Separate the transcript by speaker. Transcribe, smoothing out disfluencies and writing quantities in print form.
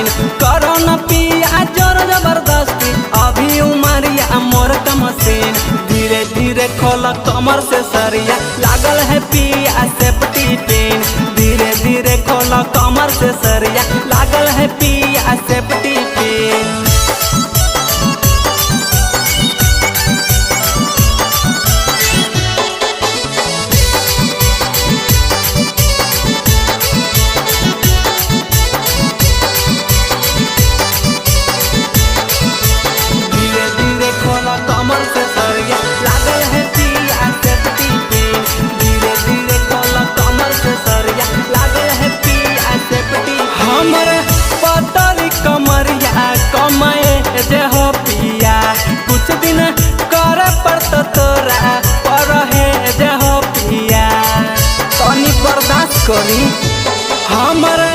Speaker 1: Fine करो न पिया जोर जबरदस्ती अभी उमरिया मोर कमसीन धीरे धीरे खोल कमर से सरिया लागल है पिया सेफ्टी पिन धीरे धीरे खोल कमर से सरिया लागल है पिया सेफ्टी पिन। कमर से सरिया लागल है पिया सेफ्टी पिन धीरे धीरे खोल कमर से सरिया लागल है पिया सेफ्टी हमर पतली कमरिया कमाए जे हो पिया कुछ दिन करे पड़त तोरा पर है जे हो पिया तनी बर्दाश्त करी हमर